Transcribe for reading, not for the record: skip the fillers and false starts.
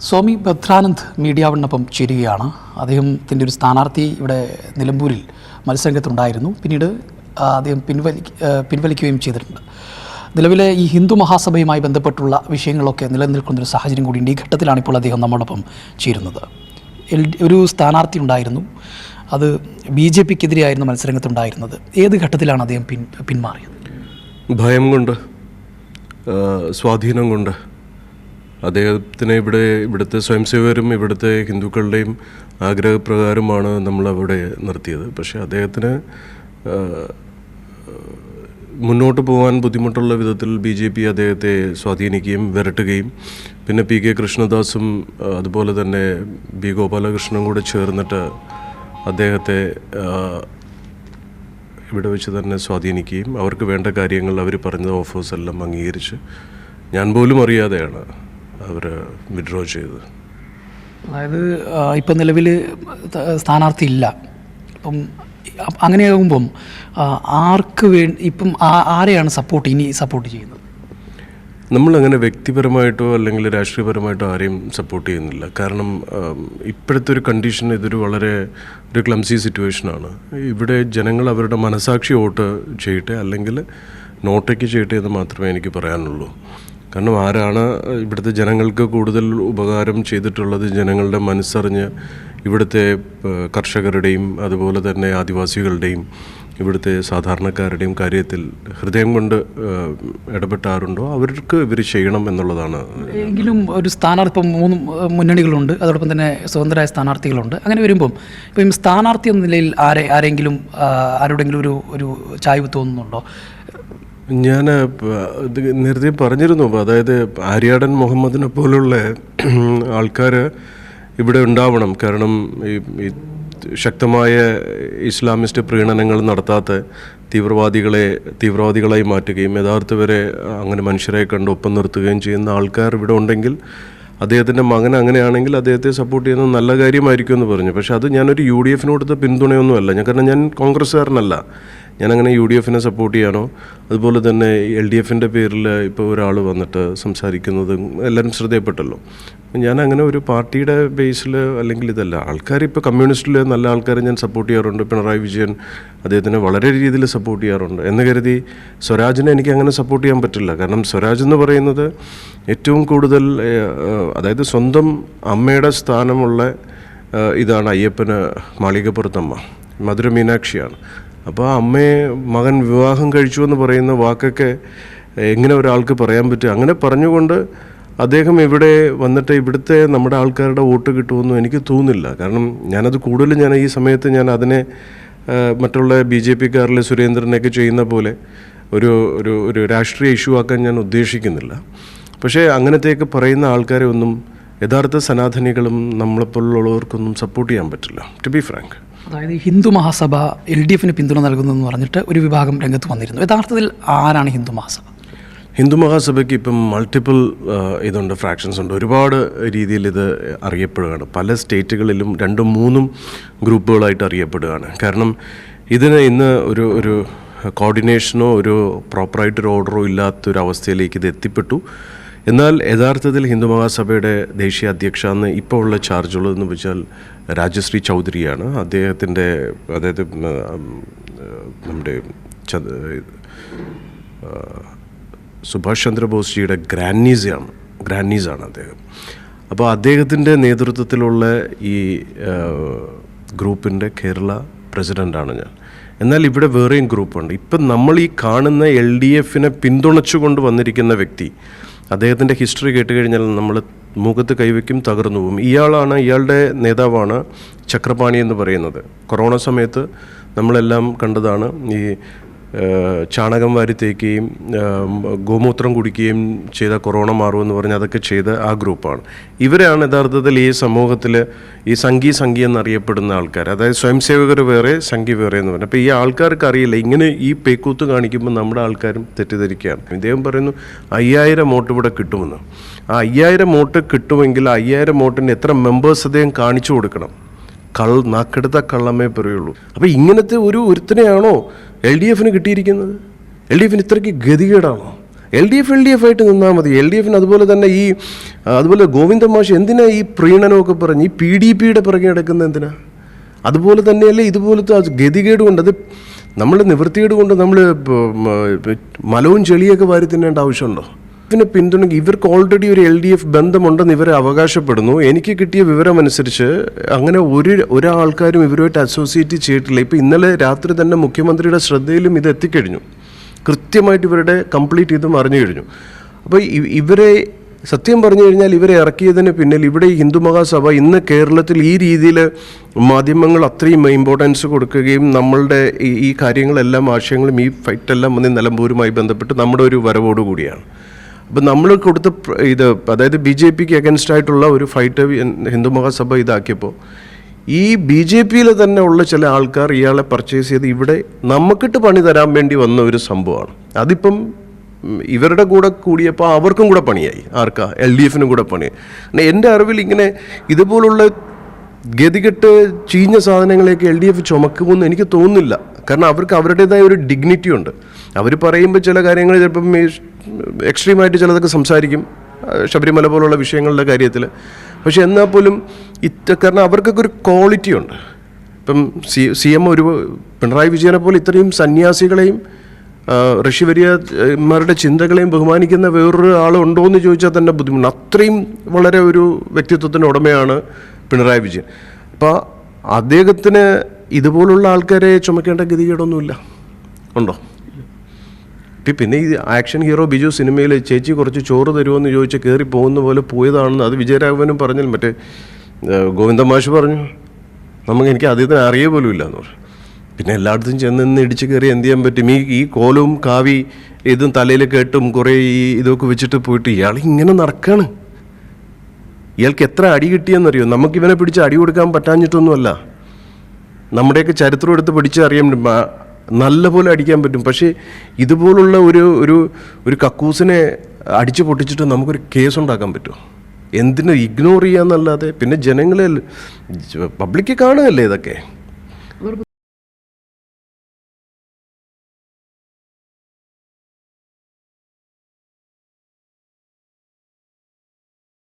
സ്വാമി Bhadranand media വണ്ണൊപ്പം ചേരുകയാണ്. അദ്ദേഹത്തിൻ്റെ ഒരു സ്ഥാനാർത്ഥി ഇവിടെ നിലമ്പൂരിൽ മത്സരരംഗത്തുണ്ടായിരുന്നു. പിന്നീട് അദ്ദേഹം പിൻവലിക്കുകയും ചെയ്തിട്ടുണ്ട്. നിലവിലെ ഈ ഹിന്ദു മഹാസഭയുമായി ബന്ധപ്പെട്ടുള്ള വിഷയങ്ങളൊക്കെ നിലനിൽക്കുന്നൊരു സാഹചര്യം കൂടിയുണ്ട്. ഈ ഘട്ടത്തിലാണ് ഇപ്പോൾ അദ്ദേഹം നമ്മോടൊപ്പം ചേരുന്നത്. ഒരു സ്ഥാനാർത്ഥി ഉണ്ടായിരുന്നു, അത് BJPക്കെതിരെയായിരുന്നു മത്സരരംഗത്തുണ്ടായിരുന്നത്. ഏത് ഘട്ടത്തിലാണ് അദ്ദേഹം പിന്മാറിയത്? ഭയം കൊണ്ട്, സ്വാധീനം കൊണ്ട്. അദ്ദേഹത്തിനെ ഇവിടുത്തെ സ്വയംസേവകരും ഇവിടുത്തെ ഹിന്ദുക്കളുടെയും ആഗ്രഹപ്രകാരമാണ് നമ്മളവിടെ നിർത്തിയത്. പക്ഷേ അദ്ദേഹത്തിന് മുന്നോട്ട് പോകാൻ ബുദ്ധിമുട്ടുള്ള വിധത്തിൽ BJP അദ്ദേഹത്തെ സ്വാധീനിക്കുകയും വിരട്ടുകയും പിന്നെ PK കൃഷ്ണദാസും അതുപോലെ തന്നെ B ഗോപാലകൃഷ്ണനും കൂടെ ചേർന്നിട്ട് അദ്ദേഹത്തെ ഇവിടെ വെച്ച് തന്നെ സ്വാധീനിക്കുകയും അവർക്ക് വേണ്ട കാര്യങ്ങൾ അവർ പറഞ്ഞ ഓഫേഴ്സ് എല്ലാം അംഗീകരിച്ച് ഞാൻ പോലും അറിയാതെയാണ് അവർ വിഡ്രോ ചെയ്തത്. അതായത് ഇപ്പം നിലവിൽ സ്ഥാനാർത്ഥി ഇല്ല. അപ്പം അങ്ങനെയാകുമ്പം ആർക്ക് ഇപ്പം ആരെയാണ് ഇനി സപ്പോർട്ട് ചെയ്യുന്നത്? നമ്മളങ്ങനെ വ്യക്തിപരമായിട്ടോ അല്ലെങ്കിൽ രാഷ്ട്രീയപരമായിട്ടോ ആരെയും സപ്പോർട്ട് ചെയ്യുന്നില്ല. കാരണം ഇപ്പോഴത്തെ ഒരു കണ്ടീഷൻ ഇതൊരു വളരെ ഒരു ക്ലംസി സിറ്റുവേഷനാണ്. ഇവിടെ ജനങ്ങൾ അവരുടെ മനസാക്ഷി വോട്ട് ചെയ്യട്ടെ അല്ലെങ്കിൽ നോട്ടയ്ക്ക് ചെയ്യട്ടെ എന്ന് മാത്രമേ എനിക്ക് പറയാനുള്ളൂ. കാരണം ആരാണ് ഇവിടുത്തെ ജനങ്ങൾക്ക് കൂടുതൽ ഉപകാരം ചെയ്തിട്ടുള്ളത്, ജനങ്ങളുടെ മനസ്സറിഞ്ഞ് ഇവിടുത്തെ കർഷകരുടെയും അതുപോലെ തന്നെ ആദിവാസികളുടെയും ഇവിടുത്തെ സാധാരണക്കാരുടെയും കാര്യത്തിൽ ഹൃദയം കൊണ്ട് ഇടപെട്ടാറുണ്ടോ അവർക്ക് ഇവർ ചെയ്യണം എന്നുള്ളതാണ്. എങ്കിലും ഒരു സ്ഥാനാർത്ഥി ഇപ്പം 3 മുന്നണികളുണ്ട്, അതോടൊപ്പം തന്നെ സ്വതന്ത്രമായ സ്ഥാനാർത്ഥികളുണ്ട്. അങ്ങനെ വരുമ്പം ഇപ്പം സ്ഥാനാർത്ഥി എന്ന നിലയിൽ ആരോടെങ്കിലും ഒരു ചായ്വ് തോന്നുന്നുണ്ടോ? ഞാൻ നേരത്തെ പറഞ്ഞിരുന്നു, അതായത് ആര്യാടൻ മുഹമ്മദിനെ പോലുള്ള ആൾക്കാർ ഇവിടെ ഉണ്ടാവണം. കാരണം ഈ ശക്തമായ ഇസ്ലാമിസ്റ്റ് പ്രീണനങ്ങൾ നടത്താത്ത തീവ്രവാദികളായി മാറ്റുകയും യഥാർത്ഥവരെ അങ്ങനെ മനുഷ്യരെ കണ്ട് ഒപ്പം നിർത്തുകയും ചെയ്യുന്ന ആൾക്കാർ ഇവിടെ ഉണ്ടെങ്കിൽ അദ്ദേഹത്തിൻ്റെ മകൻ അങ്ങനെയാണെങ്കിൽ അദ്ദേഹത്തെ സപ്പോർട്ട് ചെയ്യുന്നത് നല്ല കാര്യമായിരിക്കും എന്ന് പറഞ്ഞു. പക്ഷേ അത് ഞാനൊരു UDF കൊടുത്ത പിന്തുണയൊന്നുമല്ല. കാരണം ഞാൻ കോൺഗ്രസ്സുകാരനല്ല. ഞാനങ്ങനെ UDF സപ്പോർട്ട് ചെയ്യാനോ അതുപോലെ തന്നെ LDF പേരിൽ ഇപ്പോൾ ഒരാൾ വന്നിട്ട് സംസാരിക്കുന്നതും എല്ലാവരും ശ്രദ്ധയപ്പെട്ടല്ലോ. ഞാനങ്ങനെ ഒരു പാർട്ടിയുടെ ബേസിൽ അല്ലെങ്കിൽ ഇതല്ല. ആൾക്കാരിപ്പോൾ കമ്മ്യൂണിസ്റ്റിൽ നല്ല ആൾക്കാരെ ഞാൻ സപ്പോർട്ട് ചെയ്യാറുണ്ട്. പിണറായി വിജയൻ അദ്ദേഹത്തിനെ വളരെ രീതിയിൽ സപ്പോർട്ട് ചെയ്യാറുണ്ട്. എന്ന് കരുതി സ്വരാജിനെ എനിക്ക് അങ്ങനെ സപ്പോർട്ട് ചെയ്യാൻ പറ്റില്ല. കാരണം സ്വരാജ് എന്ന് പറയുന്നത് ഏറ്റവും കൂടുതൽ അതായത് സ്വന്തം അമ്മയുടെ സ്ഥാനമുള്ള ഇതാണ് അയ്യപ്പന് മാളികപ്പുറത്തമ്മ, മധുര മീനാക്ഷിയാണ്. അപ്പോൾ ആ അമ്മയെ മകൻ വിവാഹം കഴിച്ചു എന്ന് പറയുന്ന വാക്കൊക്കെ എങ്ങനെ ഒരാൾക്ക് പറയാൻ പറ്റും? അങ്ങനെ പറഞ്ഞുകൊണ്ട് അദ്ദേഹം ഇവിടെ വന്നിട്ട് ഇവിടുത്തെ നമ്മുടെ ആൾക്കാരുടെ വോട്ട് കിട്ടുമെന്നും എനിക്ക് തോന്നുന്നില്ല. കാരണം ഞാനത് കൂടുതലും ഈ സമയത്ത് ഞാൻ അതിനെ മറ്റുള്ള BJPക്കാരിലെ സുരേന്ദ്രനെയൊക്കെ ചെയ്യുന്ന പോലെ ഒരു രാഷ്ട്രീയ ഇഷ്യൂ ആക്കാൻ ഞാൻ ഉദ്ദേശിക്കുന്നില്ല. പക്ഷേ അങ്ങനത്തെയൊക്കെ പറയുന്ന ആൾക്കാരെ ഒന്നും യഥാർത്ഥ സനാതനികളും നമ്മളെപ്പോലുള്ളവർക്കൊന്നും സപ്പോർട്ട് ചെയ്യാൻ പറ്റില്ല, ടു ബി ഫ്രാങ്ക്. അതായത് ഹിന്ദു മഹാസഭ LDF പിന്തുണ നൽകുന്നതെന്ന് പറഞ്ഞിട്ട് ഒരു വിഭാഗം രംഗത്ത് വന്നിരുന്നു. യഥാർത്ഥത്തിൽ ആരാണ് ഹിന്ദു മഹാസഭ? ഹിന്ദു മഹാസഭയ്ക്ക് ഇപ്പം മൾട്ടിപ്പിൾ ഇതുണ്ട്, ഫ്രാക്ഷൻസ് ഉണ്ട്. ഒരുപാട് രീതിയിൽ ഇത് അറിയപ്പെടുകയാണ്. പല സ്റ്റേറ്റുകളിലും 2-3 ഗ്രൂപ്പുകളായിട്ട് അറിയപ്പെടുകയാണ്. കാരണം ഇതിന് ഇന്ന് ഒരു കോർഡിനേഷനോ ഒരു പ്രോപ്പറായിട്ടൊരു ഓർഡറോ ഇല്ലാത്തൊരവസ്ഥയിലേക്ക് ഇത് എത്തിപ്പെട്ടു. എന്നാൽ യഥാർത്ഥത്തിൽ ഹിന്ദു മഹാസഭയുടെ ദേശീയ അധ്യക്ഷ എന്ന് ഇപ്പോൾ ഉള്ള ചാർജുള്ളതെന്ന് വെച്ചാൽ രാജശ്രീ ചൗധരിയാണ്. അതായത് നമ്മുടെ സുഭാഷ് ചന്ദ്രബോസ്ജിയുടെ ഗ്രാൻഡ്നീസാണ് അദ്ദേഹം. അപ്പോൾ അദ്ദേഹത്തിൻ്റെ നേതൃത്വത്തിലുള്ള ഈ ഗ്രൂപ്പിൻ്റെ കേരള പ്രസിഡൻ്റാണ് ഞാൻ. എന്നാൽ ഇവിടെ വേറെയും ഗ്രൂപ്പുണ്ട്. ഇപ്പം നമ്മൾ ഈ കാണുന്ന LDF പിന്തുണച്ചുകൊണ്ട് വന്നിരിക്കുന്ന വ്യക്തി, അദ്ദേഹത്തിൻ്റെ ഹിസ്റ്ററി കേട്ട് കഴിഞ്ഞാൽ നമ്മൾ മുഖത്ത് കൈവയ്ക്കും, തകർന്നു പോകും. ഇയാളുടെ നേതാവാണ് ചക്രപാണി എന്ന് പറയുന്നത്. കൊറോണ സമയത്ത് നമ്മളെല്ലാം കണ്ടതാണ്. ഈ ചാണകം വാരി തേക്കുകയും ഗോമൂത്രം കുടിക്കുകയും ചെയ്ത കൊറോണ മാറുമെന്ന് പറഞ്ഞ് അതൊക്കെ ചെയ്ത ആ ഗ്രൂപ്പാണ്. ഇവരാണ് യഥാർത്ഥത്തിൽ ഈ സമൂഹത്തിൽ ഈ സംഘി എന്നറിയപ്പെടുന്ന ആൾക്കാർ. അതായത് സ്വയംസേവകർ വേറെ, സംഘി വേറെ എന്ന് പറഞ്ഞു. അപ്പോൾ ഈ ആൾക്കാർക്ക് അറിയില്ല, ഇങ്ങനെ ഈ പേക്കൂത്ത് കാണിക്കുമ്പോൾ നമ്മുടെ ആൾക്കാരും തെറ്റിദ്ധരിക്കുകയാണ്. ഇദ്ദേഹം പറയുന്നു 5000 വോട്ട് ഇവിടെ കിട്ടുമെന്ന്. ആ 5000 വോട്ട് കിട്ടുമെങ്കിൽ 5000 വോട്ടിന് എത്ര മെമ്പേഴ്സ് അദ്ദേഹം കാണിച്ചു കൊടുക്കണം? നാക്കെടുത്ത കള്ളമേ പറയുള്ളൂ. അപ്പോൾ ഇങ്ങനത്തെ ഒരുത്തനെയാണോ LDF കിട്ടിയിരിക്കുന്നത്? LDF ഇത്രയ്ക്ക് ഗതികേടാണോ? LDF ആയിട്ട് നിന്നാൽ മതി. LDFന് അതുപോലെ തന്നെ അതുപോലെ ഗോവിന്ദ മാഷ് എന്തിനാ ഈ പ്രീണനമൊക്കെ പറഞ്ഞ് ഈ PDPയുടെ പിറകെ കിടക്കുന്നത് എന്തിനാ? അതുപോലെ തന്നെയല്ലേ ഇതുപോലത്തെ ഗതികേട് കൊണ്ട്, അത് നമ്മൾ നിവൃത്തികേട് കൊണ്ട് നമ്മൾ മലവും ചെളിയൊക്കെ വാരി തിന്നേണ്ട ആവശ്യമുണ്ടോ? ഇതിനെ പിന്തുണയ്ക്ക് ഇവർക്ക് ഓൾറെഡി ഒരു LDF ബന്ധമുണ്ടെന്ന് ഇവരെ അവകാശപ്പെടുന്നു. എനിക്ക് കിട്ടിയ വിവരം അനുസരിച്ച് അങ്ങനെ ഒരാൾക്കാരും ഇവരുമായിട്ട് അസോസിയേറ്റ് ചെയ്തിട്ടില്ല. ഇപ്പോൾ ഇന്നലെ രാത്രി തന്നെ മുഖ്യമന്ത്രിയുടെ ശ്രദ്ധയിലും ഇത് എത്തിക്കഴിഞ്ഞു. കൃത്യമായിട്ട് ഇവരുടെ കംപ്ലീറ്റ് ഇതും അറിഞ്ഞു കഴിഞ്ഞു. അപ്പോൾ ഇവരെ സത്യം പറഞ്ഞു കഴിഞ്ഞാൽ ഇവരെ ഇറക്കിയതിന് പിന്നിൽ ഇവിടെ ഈ ഹിന്ദു മഹാസഭ ഇന്ന് കേരളത്തിൽ ഈ രീതിയിൽ മാധ്യമങ്ങൾ അത്രയും ഇമ്പോർട്ടൻസ് കൊടുക്കുകയും നമ്മളുടെ ഈ കാര്യങ്ങളെല്ലാം ആശയങ്ങളും ഈ ഫൈറ്റെല്ലാം വന്ന് നിലമ്പൂരുമായി ബന്ധപ്പെട്ട് നമ്മുടെ ഒരു വരവോടുകൂടിയാണ്. അപ്പം നമ്മൾ കൊടുത്ത അതായത് BJPക്ക് അഗൻസ്റ്റ് ആയിട്ടുള്ള ഒരു ഫൈറ്റ് ഹിന്ദു മഹാസഭ ഇതാക്കിയപ്പോൾ ഈ BJPയിൽ തന്നെ ഉള്ള ചില ആൾക്കാർ ഇയാളെ പർച്ചേസ് ചെയ്ത് ഇവിടെ നമുക്കിട്ട് പണി തരാൻ വേണ്ടി വന്ന ഒരു സംഭവമാണ്. അതിപ്പം ഇവരുടെ കൂടെ കൂടിയപ്പോൾ അവർക്കും കൂടെ പണിയായി. ആർക്കാ? LDFനും കൂടെ പണിയായി. എൻ്റെ അറിവിൽ ഇങ്ങനെ ഇതുപോലുള്ള ഗതികെട്ട് ചീഞ്ഞ സാധനങ്ങളെയൊക്കെ LDF ചുമക്കുമെന്ന് എനിക്ക് തോന്നുന്നില്ല. കാരണം അവർക്ക് അവരുടേതായ ഒരു ഡിഗ്നിറ്റി ഉണ്ട്. അവർ പറയുമ്പോൾ ചില കാര്യങ്ങൾ ചിലപ്പം എക്സ്ട്രീമായിട്ട് ചിലതൊക്കെ സംസാരിക്കും, ശബരിമല പോലുള്ള വിഷയങ്ങളുടെ കാര്യത്തിൽ. പക്ഷെ എന്നാൽ പോലും കാരണം അവർക്കൊക്കെ ഒരു ക്വാളിറ്റി ഉണ്ട്. ഇപ്പം CM പിണറായി വിജയനെ പോലെ ഇത്രയും സന്യാസികളെയും ഋഷിവര്യന്മാരുടെ ചിന്തകളെയും ബഹുമാനിക്കുന്ന വേറൊരു ആളുണ്ടോ എന്ന് ചോദിച്ചാൽ തന്നെ ബുദ്ധിമുട്ട്. അത്രയും വളരെ ഒരു വ്യക്തിത്വത്തിൻ്റെ ഉടമയാണ് പിണറായി വിജയൻ. അപ്പോൾ അദ്ദേഹത്തിന് ഇതുപോലുള്ള ആൾക്കാരെ ചുമക്കേണ്ട ഗതികേടൊന്നുമില്ല. ഉണ്ടോ? പിന്നെ ഈ ആക്ഷൻ ഹീറോ ബിജു സിനിമയിൽ ചേച്ചി കുറച്ച് ചോറ് തരുമോയെന്ന് ചോദിച്ച് കയറി പോകുന്ന പോലെ പോയതാണെന്ന് അത് വിജയരാഘവനും പറഞ്ഞാൽ മറ്റേ ഗോവിന്ദ മാഷ് പറഞ്ഞു എനിക്ക് അദ്ദേഹത്തിന് അറിയ പോലും ഇല്ല എന്ന് പറഞ്ഞു. പിന്നെ എല്ലായിടത്തും ചെന്ന് ഇടിച്ച് കയറി എന്ത് ചെയ്യാൻ പറ്റും? ഈ കോലവും കാവി ഇതും തലയിൽ കേട്ടും കുറേ ഇതൊക്കെ വെച്ചിട്ട് പോയിട്ട് ഇയാൾ ഇങ്ങനെ നടക്കാണ്. ഇയാൾക്ക് എത്ര അടി കിട്ടിയെന്നറിയോ? നമുക്കിവനെ പിടിച്ച് അടി കൊടുക്കാൻ പറ്റാഞ്ഞിട്ടൊന്നുമല്ല. നമ്മുടെയൊക്കെ ചരിത്രം എടുത്ത് പഠിച്ചറിയാൻ നല്ല പോലെ അടിക്കാൻ പറ്റും. പക്ഷേ ഇതുപോലുള്ള ഒരു കക്കൂസിനെ അടിച്ചു പൊട്ടിച്ചിട്ട് നമുക്കൊരു കേസ് ഉണ്ടാക്കാൻ പറ്റുമോ? എന്തിനു ഇഗ്നോർ ചെയ്യാന്നല്ലാതെ? പിന്നെ ജനങ്ങളെ പബ്ലിക്ക് കാണുകയല്ലേ ഇതൊക്കെ.